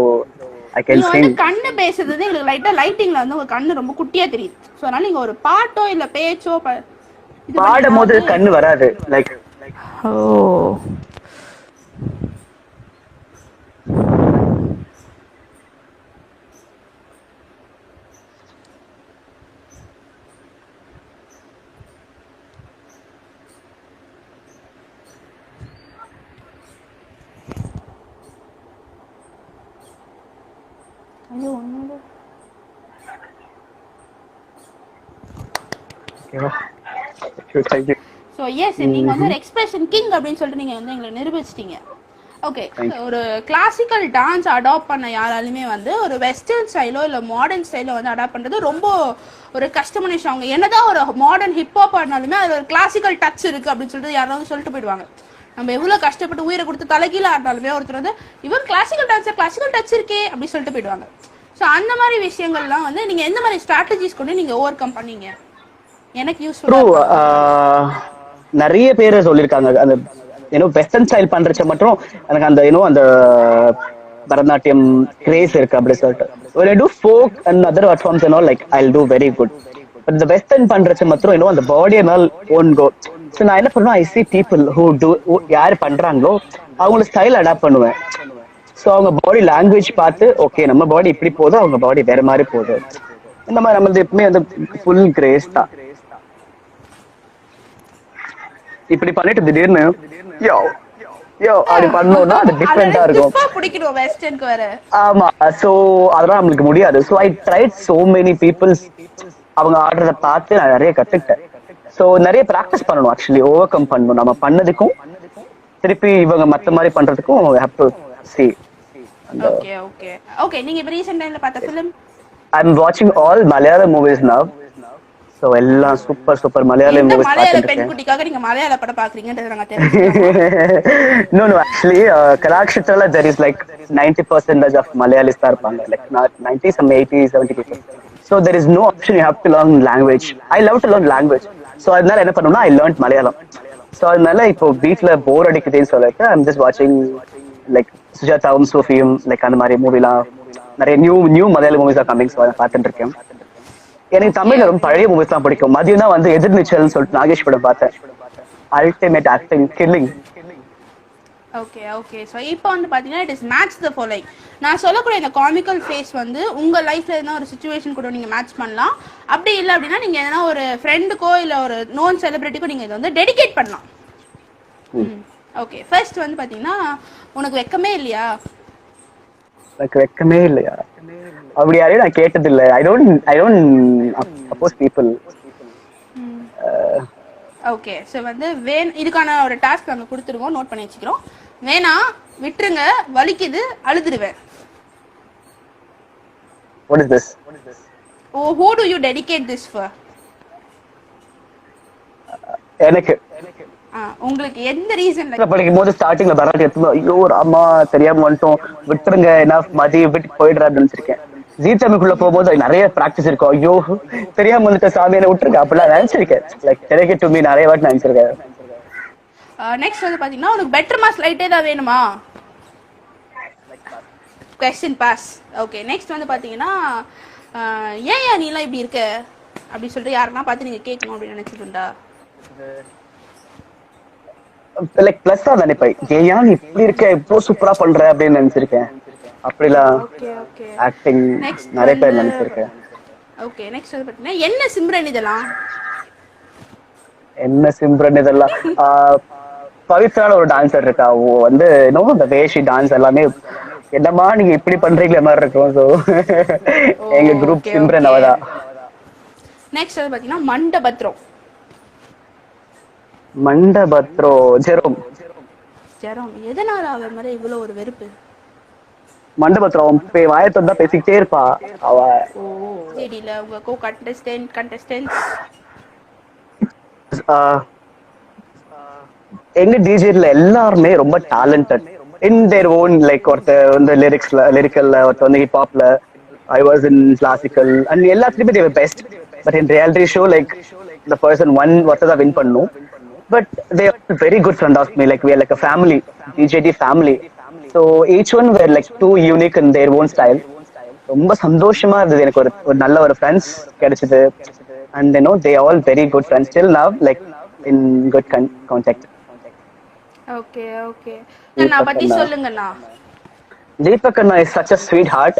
I can Singh. கண்ணு பேசுறது எங்களுக்கு லைட்டா லைட்டிங்ல வந்து உங்க கண்ணு ரொம்ப குட்டியா தெரியுது. சோ அதனால நீங்க ஒரு பாட்டோ இல்ல பேச்சோ பாடும்போது கண்ணு வராது. Like oh thank you. So yes நீங்க வந்து ஒரு எக்ஸ்பிரஷன் கிங் அப்படின்னு சொல்லிட்டு நீங்க வந்து எங்களை நிரூபிச்சிட்டீங்க. ஓகே, ஒரு கிளாசிக்கல் டான்ஸ் அடாப்ட் பண்ண யாராலுமே வந்து ஒரு வெஸ்டர்ன் ஸ்டைலோ இல்லை மாடர்ன் ஸ்டைலோ வந்து அடாப்ட் பண்ணுறது ரொம்ப ஒரு கஷ்டமான விஷயம். அவங்க என்னதான் ஒரு மாடர்ன் ஹிப்ஹாப் ஆடினாலுமே அது ஒரு கிளாசிக்கல் டச் இருக்கு அப்படின்னு சொல்லிட்டு யாராவது சொல்லிட்டு போயிடுவாங்க. நம்ம எவ்வளோ கஷ்டப்பட்டு உயிரை கொடுத்து தலைகீழ ஆடினாலுமே ஒருத்தர் வந்து இவன் கிளாசிக்கல் டான்ஸர் கிளாசிக்கல் டச் இருக்கே அப்படின்னு சொல்லிட்டு போயிடுவாங்க. ஸோ அந்த மாதிரி விஷயங்கள்லாம் வந்து நீங்க எந்த மாதிரி ஸ்ட்ராட்டஜிஸ் கொண்டு நீங்க ஓவர் கம் பண்ணீங்க? எனக்கு யூஸ்ஃபுல்லா நிறைய பேர் சொல்லியிருக்காங்க அந்த வெஸ்டர்ன் ஸ்டைல் பண்றச்ச மட்டும் எனக்கு அந்த அந்த பரதநாட்டியம் கிரேஸ் இருக்கு அப்படி சொல்லிட்டு. when I do folk and other art forms and all, like I'll do very good, but the western பண்றச்ச மட்டும் அந்த பாடி and all won't go. so நான் என்ன பண்ணுவேன், I see people who do யார் பண்றாங்களோ அவங்களோட ஸ்டைல் அடாப்ட் பண்ணுவேன். ஸோ அவங்க பாடி லாங்குவேஜ் பார்த்து ஓகே நம்ம பாடி இப்படி போகுது, அவங்க பாடி வேற மாதிரி போகுது. இந்த மாதிரி நம்ம எப்பவுமே அந்த ஃபுல் கிரேஸ் தான். இப்படி பண்ணிட்டு திடீர்னு யோ யோ அப்படி பண்ணோம்னா அது டிஃபரெண்டா இருக்கும். பிடிக்கணும் வெஸ்டர்னுக்கு வர. ஆமா, சோ அதெல்லாம் நம்மளுக்கு முடியாது. So I tried so many peoples அவங்க ஆடுறத பார்த்து நான் நிறைய கத்துக்கிட்டேன். சோ நிறைய பிராக்டிஸ் பண்ணணும், ஆக்சுவலி ஓவர் கம் பண்ணணும். நம்ம பண்ணதுக்கும் திருப்பி இவங்க மத்த மாதிரி பண்றதுக்கும் have to see. Okay okay okay. நீங்க இப்ப ரீசன்ட் டைம்ல பார்த்த ஃபிலிம்? ஐ அம் வாட்சிங் ஆல் மலையாள மூவிஸ் நவ. சோ எல்லாம் சூப்பர் சூப்பர் மலையாள மூவிஸ் மலையாள பெண்குட்டிக்காக நீங்க மலையாள படம் பாக்குறீங்கன்றது நாங்க தெரிஞ்சுக்கிறோம். no actually கலாக்ஷேத்ரால there is like 90% of Malayalis are இருப்பாங்க, like not 90, some 80, 70 people. so there is no option, you have to learn language. I love to learn language. so அதனால என்ன பண்ணுவேன்னா I learned மலையாளம். so அதனால இப்போ வீட்ல போர் அடிக்குதுன்னு சொல்லிட்டு I'm just watching like சுஜாதாவும் சோஃபியும், like அந்த மாதிரி மூவிலாம் நிறைய நியூ மலையாள மூவிஸ் ஆர் கமிங். சோ அதை பார்த்துட்டு இருக்கேன். எனக்கு தமிழ்ல ரொம்ப பழைய மூவிஸ் தான் பிடிக்கும். மதியம் தான் வந்து எதிர்நீச்சல்னு சொல்லிட்டு நாகேஷ் படம் பார்த்தேன். Ultimate acting, killing. Okay okay. So இப்போ வந்து பார்த்தீங்கன்னா it is match the following. நான் சொல்லக்கூடிய இந்த காமிக்கல் ஃபேஸ் வந்து உங்கள் லைஃப்ல எதனா ஒரு சுச்சுவேஷன் கூட நீங்கள் மேட்ச் பண்ணலாம். அப்படி இல்லை அப்படின்னா நீங்கள் எதனா ஒரு ஃப்ரெண்டுக்கோ இல்லை ஒரு நோன் செலிபிரிட்டிக்கோ நீங்கள் இதை வந்து டெடிகேட் பண்ணலாம். ஓகே, ஃபர்ஸ்ட் வந்து பார்த்தீங்கன்னா உனக்கு வெக்கமே இல்லையா? எனக்கு வெக்கமே இல்லையா? அப்படி யாரையும் நான் கேட்டது இல்லை. I don't oppose people. Okay, so வந்து இதுக்கான ஒரு டாஸ்க் நாங்கள் கொடுத்துருவோம், நோட் பண்ணி வச்சுக்கிறோம். வேணா விட்டுருங்க, வலிக்குது, அழுதுருவேன். What is this? Oh, who do you dedicate this for? எனக்கு உங்களுக்கு எந்த ரீசன்? படிக்கும் போது ஸ்டார்டிங்ல பரவாயில்ல எடுத்து ஐயோ ராமா தெரியாம வந்துட்டோம் விட்டுருங்க என்ன மதி விட்டு போயிடுறாருன்னு நினைச்சிருக்கேன். ஜீ தமிழுக்குள்ள போகும்போது நிறைய பிராக்டிஸ் இருக்கும். ஐயோ தெரியாம வந்துட்ட சாமியை விட்டுருக்க அப்படிலாம் நினைச்சிருக்கேன். லைக் டெடிகேட் டு மீ நிறைய வாட்டி நினைச்சிருக்கேன். நெக்ஸ்ட் வந்து பாத்தீங்கன்னா உனக்கு பெட்டர் மாஸ் லைட்டே தான் வேணுமா? Question pass. ஓகே, நெக்ஸ்ட் வந்து பாத்தீங்கன்னா ஏன் நீலாம் இப்படி இருக்க அப்படி சொல்லிட்டு யாருன்னா பார்த்து நீங்க கேட்கணும் அப்படின்னு நினைச்சிருந்தா? லைக் பிளஸ்ஸா நினைப்பேன். ஏன் நீ இப்படி இருக்க இவ்வளவு சூப்பரா பண்ற அப்படின்னு நினைச்சிருக்கேன். அப்படிலாம் ஆக்டிங் நிறைய பேர் நினைச்சிருக்கேன். ஓகே, நெக்ஸ்ட் வந்து பாத்தீங்கன்னா என்ன சிம்ரன் இதெல்லாம்? என்ன சிம்ரன் இதெல்லாம்? பவித்ரான ஒரு டான்சர் இருக்கா, வந்து இன்னும் இந்த வேஷி டான்ஸ் எல்லாமே என்னமா நீங்க இப்படி பண்றீங்களே மாதிரி இருக்கும். சோ எங்க குரூப் சிம்ரன் அவதான். நெக்ஸ்ட் வந்து பாத்தீங்கன்னா மண்டபத்ரம். மண்டபத்ரோ ஜெரோம். ஜெரோம் எதனால அவ மாதிரி இவ்வளவு ஒரு வெறுப்பு? மண்டபத்ரம் வாயத்தோட பேசிக்கிட்டே இருப்பா அவ. ஜிடில உங்க கோ கண்டஸ்டன்ட்ஸ் எங்க டிஜேல எல்லாருமே ரொம்ப talented in their own. Like ஒருத்தர் வந்து லிரிக்கல்ல, ஒருத்தர் வந்து ஹிப் ஹாப்ல, I was in classical and எல்லாத்துலயுமே they were best. But in reality show like the person one ஒருத்தர் தான் வின் பண்ணும். but they are very good friend of me. like we are like a family, DJD family. so each one were like too unique in their own style. ரொம்ப சந்தோஷமா இருந்தது எனக்கு ஒரு நல்ல ஒரு ஃப்ரெண்ட்ஸ் கிடைச்சது. and you know they are all very good friends till now, like in good contact. Okay okay, நான் பத்தி சொல்லுங்கண்ணா. தீபக் அண்ணா is such a sweet heart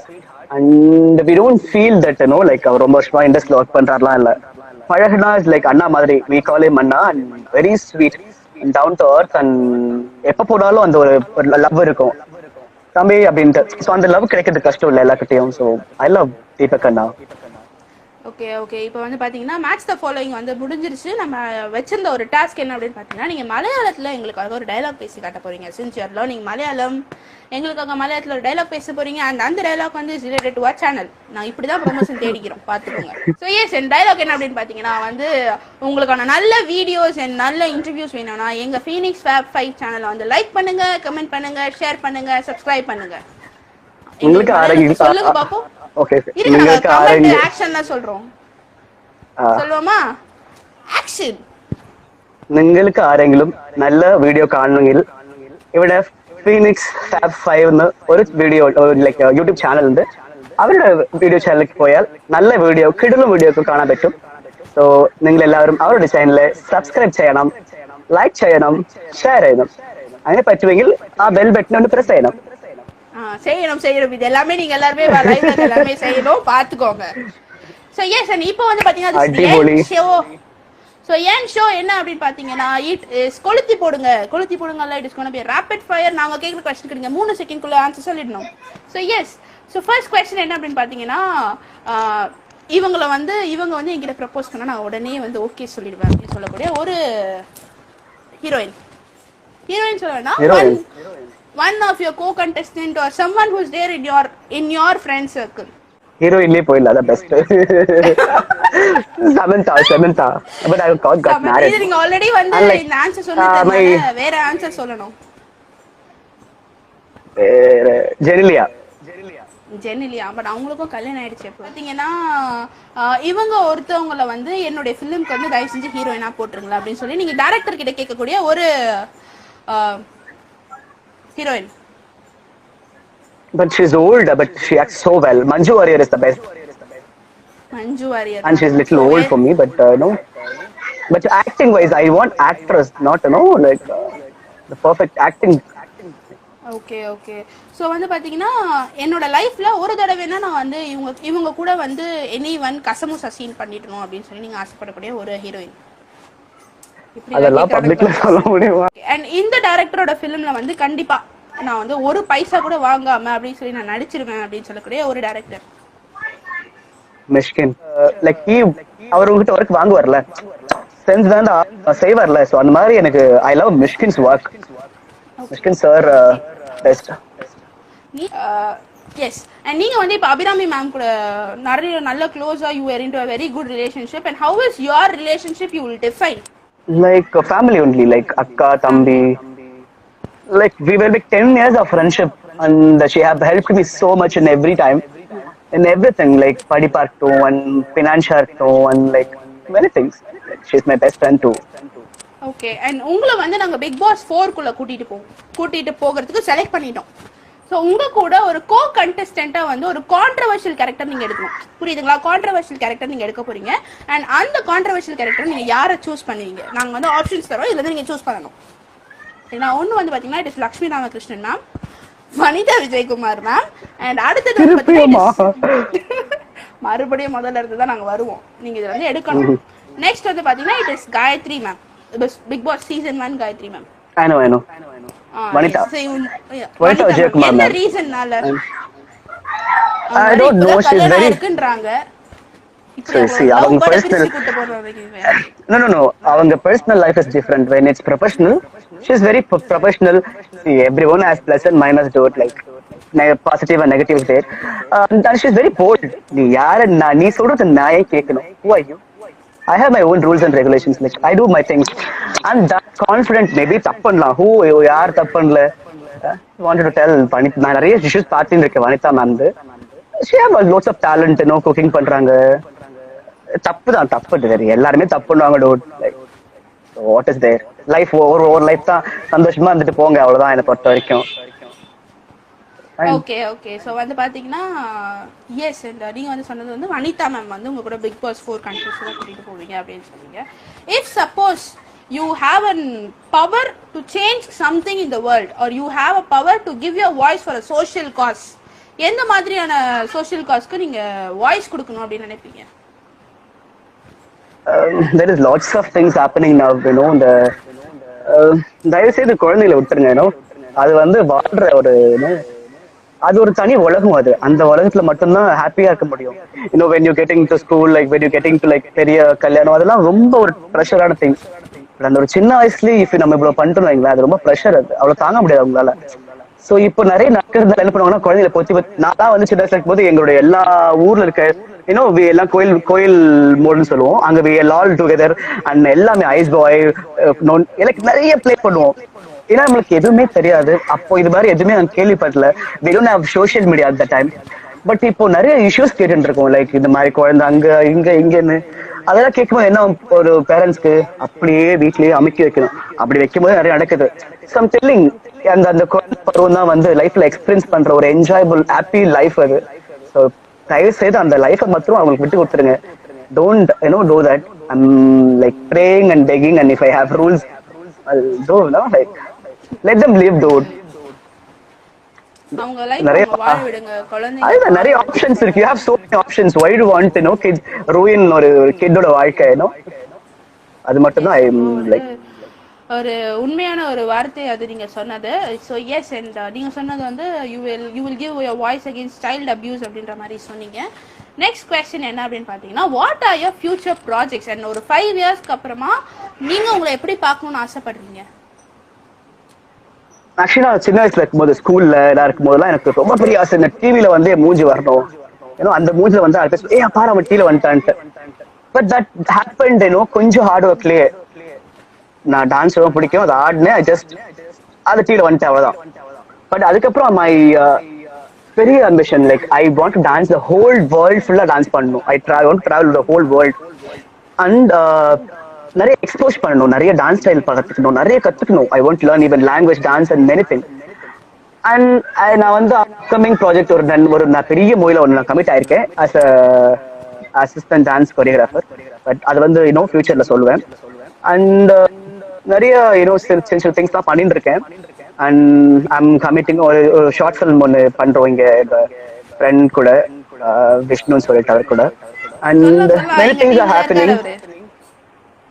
and we don't feel that you know like அவர் ரொம்ப வருஷமா இண்டஸ்ட்ரியில work பண்றாருலாம் இல்ல. பழகுனா is like அண்ணா மாதிரி. we call him Anna and very sweet and down to earth and எப்ப போனாலும் அந்த ஒரு லவ் இருக்கும் தம்பி அப்படின்ட்டு. ஸோ அந்த லவ் கிடைக்கிறது கஷ்டம் இல்லை எல்லாக்கிட்டையும். ஸோ ஐ லவ் தீபக் அண்ணா. Okay okay. இப்போ வந்து பார்த்தீங்கன்னா மேட்ச் த ஃபாலோயிங் வந்து முடிஞ்சிருச்சு. நம்ம வச்சிருந்த ஒரு டாஸ்க் என்ன அப்படின்னு பார்த்தீங்கன்னா, நீங்கள் மலையாளத்தில் எங்களுக்காக ஒரு டைலாக் பேசி காட்ட போறீங்க. Since you are learning Malayalam, எங்களுக்காக மலையாளத்தில் ஒரு டைலாக் பேச போறீங்க. அண்ட் அந்த டைலாக் வந்து ரிலேட்டட் டு அவர் சேனல். நான் இப்படி தான் ப்ரொமோஷன் தேடிக்கிறோம், பார்த்துக்கோங்க. ஸோ எஸ், என் டைலாக் என்ன அப்படின்னு பார்த்தீங்கன்னா வந்து, உங்களுக்கான நல்ல வீடியோஸ் அண்ட் நல்ல இன்டர்வியூஸ் வேணும்னா எங்கள் ஃபீனிக்ஸ் ஃபேப் 5 சேனலை வந்து லைக் பண்ணுங்க, கமெண்ட் பண்ணுங்க, ஷேர் பண்ணுங்க, சப்ஸ்கிரைப் பண்ணுங்க. சொல்லுங்க பாப்போம். ஓகே உங்களுக்கு கமெண்ட் ஆக்ஷன்ல சொல்றோம். சொல்லுவோமா? ஆக்ஷன். നിങ്ങൾക്ക് ആരെങ്കിലും നല്ല വീഡിയോ കാണണമെങ്കിൽ ഇവിടെ ഫീനിക്സ് ഫാബ് 5 എന്ന് ഒരു വീഡിയോ ലൈക്ക് യൂട്യൂബ് ചാനൽ ഉണ്ട്. അവരുടെ വീഡിയോ ചാനലിലേക്ക് പോയാൽ നല്ല വീഡിയോ കിടിലൻ വീഡിയോ ഒക്കെ കാണാൻ പറ്റും. സോ നിങ്ങൾ എല്ലാവരും അവരുടെ ചാനലിൽ സബ്സ്ക്രൈബ് ചെയ്യണം, ലൈക്ക് ചെയ്യണം, ഷെയർ ചെയ്യണം. അങ്ങനെ പറ്റുമെങ്കിൽ ആ ബെൽ ബട്ടൺ ഒന്ന് പ്രസ് ചെയ്യണം. செய்யணும் செய்யணும். இது எல்லாமே நீங்க எல்லாருமே லைவ்ல எல்லாமே செய்யணும், பாத்துக்கோங்க. சோ எஸ், அண்ட் இப்போ வந்து பாத்தீங்கன்னா ஷோ. சோ ஏன் ஷோ என்ன அப்படின்னு பாத்தீங்கன்னா, இட் இஸ் கொளுத்தி போடுங்க. கொளுத்தி போடுங்கல, it is gonna be rapid fire. நாங்க கேக்குற क्वेश्चन கேளுங்க, 3 செகண்ட்க்குள்ள ஆன்சர் சொல்லிடணும். So yes, so first question என்ன அப்படின்னு பாத்தீங்கன்னா, இவங்க வந்து என்கிட்ட ப்ரப்போஸ் பண்ணா நான் உடனே வந்து ஓகே சொல்லிடுவேன் அப்படின்னு சொல்லக்கூடிய ஒரு ஹீரோயின். ஹீரோயின் சொல்லனா one of your co-contestant or someone who's there in your friend circle. Heroine போயில அத best. Samantha but I got married. நீங்க ஆல்ரெடி வந்து இந்த ஆன்சர் சொல்லிட்டீங்க, வேற ஆன்சர் சொல்லணும். ஜெனிலியா பட் அவங்களுக்கும் கல்யாணம் ஆயிடுச்சு. பாத்தீங்கன்னா இவங்க ஒருத்தவங்கள வந்து என்னோட ஃபிலிம்க்கு வந்து தயவு செஞ்சு ஹீரோயினா போட்டுருங்களா அப்படின்னு சொல்லி நீங்க டைரக்டர் கிட்ட கேட்கக்கூடிய ஒரு heroine. But she's old, but she acts so well. Manju Warrier is the best. Manju Warrior. And she's little old for me, but no. But acting wise, I want actress, not like the perfect acting. Okay okay. So வந்து பார்த்தீங்கன்னா என்னோட லைஃப்ல ஒரு தடவைனா நான் வந்து இவங்க கூட வந்து எனி கசமுசா சீன் பண்ணிடணும் அப்படின்னு சொல்லி நீங்க ஆசைப்படக்கூடிய ஒரு ஹீரோயின். அதெல்லாம் பப்ளிக்ல சொல்ல முடியுமா? அண்ட் இந்த டைரக்டரோட ஃபிலிம்ல வந்து கண்டிப்பா நான் வந்து ஒரு பைசா கூட வாங்காம அப்படின்னு சொல்லி நான் நடிச்சிருவேன் அப்படின்னு சொல்லக்கூடிய ஒரு டைரக்டர். மிஷ்கின் லைக் அவர் உங்ககிட்ட ஒர்க் வாங்குவார்ல, சென்ஸ் தான் செய்வார்ல. சோ அந்த மாதிரி எனக்கு I love Mysskin's work. Mysskin sir best. Yes, and நீங்க வந்து இப்ப அபிராமி மேம் கூட நிறைய நல்ல க்ளோஸா you are into a very good relationship, and how is your relationship you will define? Like a family only, like akka thambi. Like we were like 10 years of friendship, and she have helped me so much in every time, in everything, like padi park to and financial to and like many things. She's my best friend too. Okay, and உங்களை வந்து நாங்க big pass 4 குள்ள கூட்டிட்டு போகிறதுக்கு select பண்ணிட்டோம். So உங்க கூட ஒரு கோ கண்டெஸ்டண்டா வந்து ஒரு கான்ட்ரவர்ஷியல் கேரக்டர் நீங்க எடுக்கணும், புரியுதுங்களா? கான்ட்ரவர்ஷியல் கேரக்டர் நீங்க எடுக்க போறீங்க. அண்ட் அந்த கான்ட்ரவர்ஷியல் கேரக்டர் நீங்க யாரை சூஸ் பண்ணுவீங்க? நாங்க வந்து ஆப்ஷன்ஸ் தரோம், இதுல நீங்க சூஸ் பண்ணணும். ஏன்னா ஒன்னு வந்து பாத்தீங்கன்னா it is Lakshmi Ramakrishnan ma'am, Vanitha Vijayakumar ma'am, and அடுத்தது மறுபடியும் முதல்ல இருந்து தான் நாங்க வருவோம். நீங்க இதை வந்து எடுக்கணும். நெக்ஸ்ட் வந்து பாத்தீங்கன்னா it is Gayathri ma'am, Bigg Boss season 1 Gayathri ma'am. I know. Vanita Vijayakumar. என்ன ரீசன்னால? I don't know, she's very இருக்குன்றாங்க. see அவங்க personal no அவங்க personal life is different. When it's professional, she's very professional. See, everyone has plus and minus to it, like positive and negative there. And she's very bold. நீ யார நீ சொல்றது நாயே கேட்கணும். Who are you? I have my own rules and regulations. Like I do my things, and that confident maybe tappanla. Who yaar tappanla? Wanted to tell Vanitha. நான் நிறைய issues பார்த்துட்டு இருக்கேன் Vanitha ma'am. She have lots of talent, cooking பண்றாங்க. தப்பு வேற எல்லாருமே தப்பு பண்ணுவாங்க. டோட் like what is their life? ஒரு லைஃப் தான், சந்தோஷமா இருந்துட்டு போங்க, அவ்வளவுதான் என்னை பொறுத்த வரைக்கும். Okay okay. ஸோ வந்து பார்த்தீங்கன்னா எஸ், நீங்கள் வந்து சொன்னது வந்து வனிதா மேம் வந்து உங்கள் கூட பிக் பாஸ் 4 கண்ட்ரீஸ்லாம் கூட்டிகிட்டு போவீங்க அப்படின்னு சொன்னீங்க. If suppose you have an power to change something in the world, are you have a power to give your voice for a social cos, எந்த மாதிரியான சோஷியல் காஸ்க்கு நீங்கள் வாய்ஸ் கொடுக்கணும் அப்படின்னு நினைப்பீங்க? There is lots of things happening now, இந்த தயவு செய்து குழந்தைகளை விட்டுருங்க. அது வந்து வாழ்ற ஒரு அது ஒரு தனி உலகம். அது அந்த உலகத்துல மட்டும்தான் ஹாப்பியா இருக்க முடியும். இன்னும் when you getting to school, like when you getting to like பெரிய கல்யாணம், அதெல்லாம் ரொம்ப ஒரு ப்ரெஷரான திங்ஸ். அந்த ஒரு சின்ன வயசுலயே இப்ப நம்ம இவ்வளவு பண்ணிட்டோம் வைங்களேன், அது ரொம்ப ப்ரெஷர். அது அவ்வளவு தாங்க முடியாது அவங்களால. சோ இப்போ நிறைய நடக்கிறது என்ன பண்ணுவாங்கன்னா, குழந்தைகளை நான் தான் வந்து சின்ன வயசுல இருக்கும்போது எங்களுடைய எல்லா ஊர்ல இருக்க எல்லாம் கோயில் கோயில் மோடுன்னு சொல்லுவோம். அங்க we all all together and எல்லாமே ஐஸ் பாய் எனக்கு நிறைய ப்ளே பண்ணுவோம். ஏன்னா நம்மளுக்கு எதுவுமே தெரியாது அப்போ, இது மாதிரி எதுவுமே நான் கேள்விப்படல. we don't have social media at that time. But இப்போ நிறைய இஷ்யூஸ் கேட்டுட்டு இருக்கோம், லைக் இந்த மாதிரி குழந்தை அங்க இங்க இங்கன்னு. அதெல்லாம் கேட்கும்போது என்ன, ஒரு பேரண்ட்ஸ்க்கு அப்படியே வீட்லயே அமைக்கி வைக்கணும். அப்படி வைக்கும்போது நிறைய நடக்குது. சம் டெல்லிங் அந்த அந்த குழந்தை பருவம் தான் வந்து லைஃப்ல எக்ஸ்பீரியன்ஸ் பண்ற ஒரு என்ஜாயபிள் ஹாப்பி லைஃப் அது. ஸோ தயவு செய்து அந்த லைஃபை மட்டும் அவங்களுக்கு விட்டு கொடுத்துருங்க. Don't do that. I'm like praying and begging, and if I have rules, I'll do, like let them live, dude. அவங்க லைஃப் அவங்க வாழ விடுங்க. குழந்தைங்க அதுதான் நிறைய ஆப்ஷன்ஸ் இருக்கு. You have so many options. Why do you want to kids ruin ஒரு கிட்டோட வாழ்க்கை? அது மட்டும் தான் லைக் ஒரு உண்மையான ஒரு வார்த்தை அது நீங்க சொன்னது. ஸோ எஸ், அண்ட் நீங்க சொன்னது வந்து you will give your voice against child abuse அப்படின்ற மாதிரி சொன்னீங்க. நெக்ஸ்ட் கொஸ்டின் என்ன அப்படின்னு பார்த்தீங்கன்னா, what are your future projects and ஒரு 5 இயர்ஸ்க்கு அப்புறமா நீங்க உங்களை எப்படி பார்க்கணும்னு ஆசைப்படுறீங்க? ஆக்சுவலி நான் சின்ன வயசுல இருக்கும்போது ஸ்கூல்ல எல்லாம் இருக்கும்போதெல்லாம் எனக்கு ரொம்ப பெரிய ஆசை, இந்த டிவில வந்து மூஞ்சி வரணும். அந்த மூஞ்சில வந்து ஏ பாரு அவன் டிவில வந்துட்டான்ட்டு. பட் தட் ஹேப்பன்ட் கொஞ்சம் ஹார்ட் ஒர்க்லயே. நான் டான்ஸ் ரொம்ப பிடிக்கும், அதை ஆடினேன், ஜஸ்ட் அது டிவில வந்துட்டேன், அவ்வளவுதான். பட் அதுக்கப்புறம் மை பெரிய ambition, like I want to dance the whole world ஃபுல்லா டான்ஸ் பண்ணணும். I want to travel the whole world and நிறைய எக்ஸ்போஸ் பண்ணணும், நிறைய டான்ஸ் ஸ்டைல் கத்துக்கணும், நிறைய கத்துக்கணும். I want to learn even language, dance and many thing. And நான் வந்து அப்கமிங் ப்ராஜெக்ட் ஒரு நான் பெரிய மூவில ஒன்று நான் கமிட் ஆயிருக்கேன் as a assistant dance choreographer. But அது வந்து ஃபியூச்சர்ல சொல்லுவேன். அண்ட் நிறைய சின்ன திங்ஸ் தான் பண்ணிட்டு இருக்கேன். அண்ட் ஐம் கமிட்டிங் ஒரு ஷார்ட் ஃபிலிம் ஒன்று பண்றோம் இங்க எங்க ஃப்ரெண்ட் கூட, விஷ்ணுன்னு சொல்லிட்டு அவர் கூட. And many things are happening.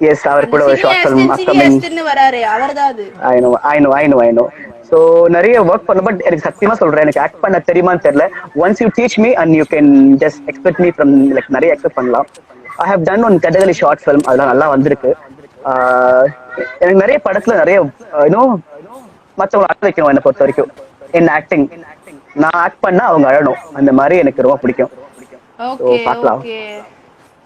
Yes, அவர் கூட ஒரு ஷார்ட் ஃபிலிம் அப்கமிங் வராரு, அவர்தான் அது. I know. சோ நிறைய ஒர்க் பண்ண. பட் எனக்கு சத்தியமா சொல்றேன், எனக்கு ஆக்ட் பண்ண தெரியுமான்னு தெரியல. Once you teach me and you can just expect me from like நிறைய எக்ஸ்பெக்ட் பண்ணலாம். I have done one Kathakali short film, அதெல்லாம் நல்லா வந்திருக்கு. எனக்கு நிறைய படத்துல நிறைய மற்றவங்க அழ வைக்கணும். என்னை பொறுத்த வரைக்கும் என் ஆக்டிங், நான் ஆக்ட் பண்ணா அவங்க அழணும், அந்த மாதிரி எனக்கு ரொம்ப பிடிக்கும். பார்க்கலாம்.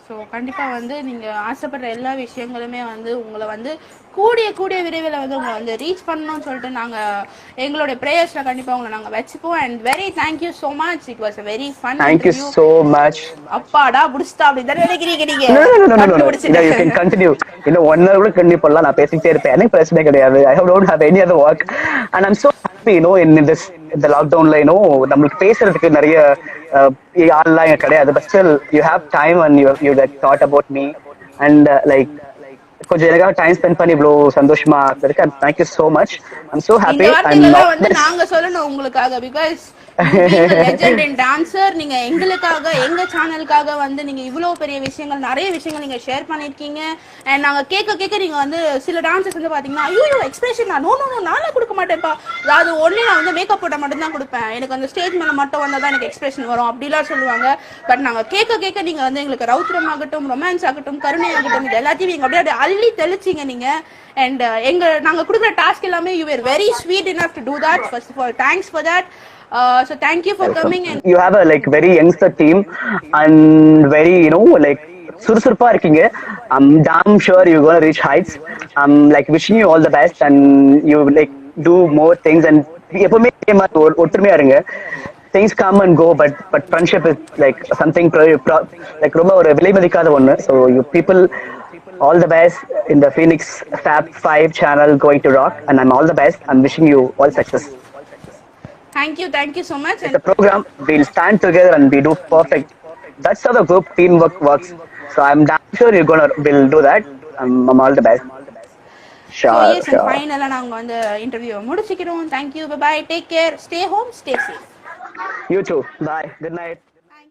ஸோ கண்டிப்பாக வந்து நீங்கள் ஆசைப்படுற எல்லா விஷயங்களுமே வந்து உங்களை வந்து கூடிய விரைவில் வந்து உங்களை வந்து ரீச் பண்ணணும்னு சொல்லிட்டு நாங்கள் எங்களுடைய ப்ரேயர்ஸில் கண்டிப்பாக உங்களை நாங்கள் வச்சுப்போம். And very thank you so much. It was a very fun. Thank you so much. அப்பாடா புடிச்சிட்டா அப்படி தானே நினைக்கிறீங்க நீங்க? கண்டினியூ. இன்னும் 1 hour கூட கண்டிப்பா பண்ணலாம், நான் பேசிட்டே இருப்பேன், எனக்கு பிரச்சனை கிடையாது. I don't have any other work and I'm so happy in this இந்த லாக்டவுன்ல. நம்மளுக்கு பேசுறதுக்கு நிறைய ஆள்லாம் இங்க கிடையாது. But still you have time and you thought about me and like கொஞ்சம் எனக்காக டைம் ஸ்பெண்ட் பண்ணி இவ்வளவு சந்தோஷமா இருக்கு. Thank you so much. I'm so happy. நாங்க சொல்லணும் உங்களுக்காக, பிகாஸ் லெஜெண்ட் அண்ட் டான்சர். நீங்க எங்களுக்காக, எங்க சேனலுக்காக வந்து நீங்க இவ்வளவு பெரிய விஷயங்கள், நிறைய விஷயங்கள் நீங்க ஷேர் பண்ணிருக்கீங்க. அண்ட் நாங்க கேட்க நீங்க வந்து சில டான்சர்ஸ் வந்து பாத்தீங்கன்னா, ஐயோ எக்ஸ்பிரஷன் நோ நானே கொடுக்க மாட்டேன்ப்பா, அதாவது ஒன்லி நான் வந்து மேக்கப் போட்ட மட்டும் தான் கொடுப்பேன், எனக்கு அந்த ஸ்டேஜ் மேல மட்டும் வந்தா தான் எனக்கு எக்ஸ்பிரஷன் வரும் அப்படிலாம் சொல்லுவாங்க. பட் நாங்க கேட்க நீங்க வந்து எங்களுக்கு ரவுத்ரம் ஆகட்டும், ரொமான்ஸ் ஆகட்டும், கருணை ஆகட்டும், இது எல்லாத்தையும் நீங்க அப்படியே அள்ளி தெளிச்சிங்க நீங்க. அண்ட் நாங்க கொடுக்குற டாஸ்க் எல்லாமே you are very sweet enough to do that. First of all thanks for that. So thank you for coming. And you have a like very youngster team and very like சுறுசுறுப்பா இருக்கீங்க. I'm damn sure you're going to reach heights. I'm like wishing you all the best and you like do more things and எப்பவுமே ஒற்றுமையா இருங்க. Things come and go, but friendship is like something like ரொம்ப ஒரு விலை மதிக்காத ஒண்ணு. So you people all the best in the Phoenix Fab 5 channel going to rock and I'm all the best. I'm wishing you all success. Thank you so much. It's a program, we'll stand together and we do perfect. That's how the group teamwork works. So I'm damn sure you're will do that. I'm all the best. Sure. So yes, and finally நாங்க வந்து interview முடிச்சிக்கிறோம். Thank you. Bye bye. Take care. Stay home. Stay safe. You too. Bye. Good night. Thank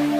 you.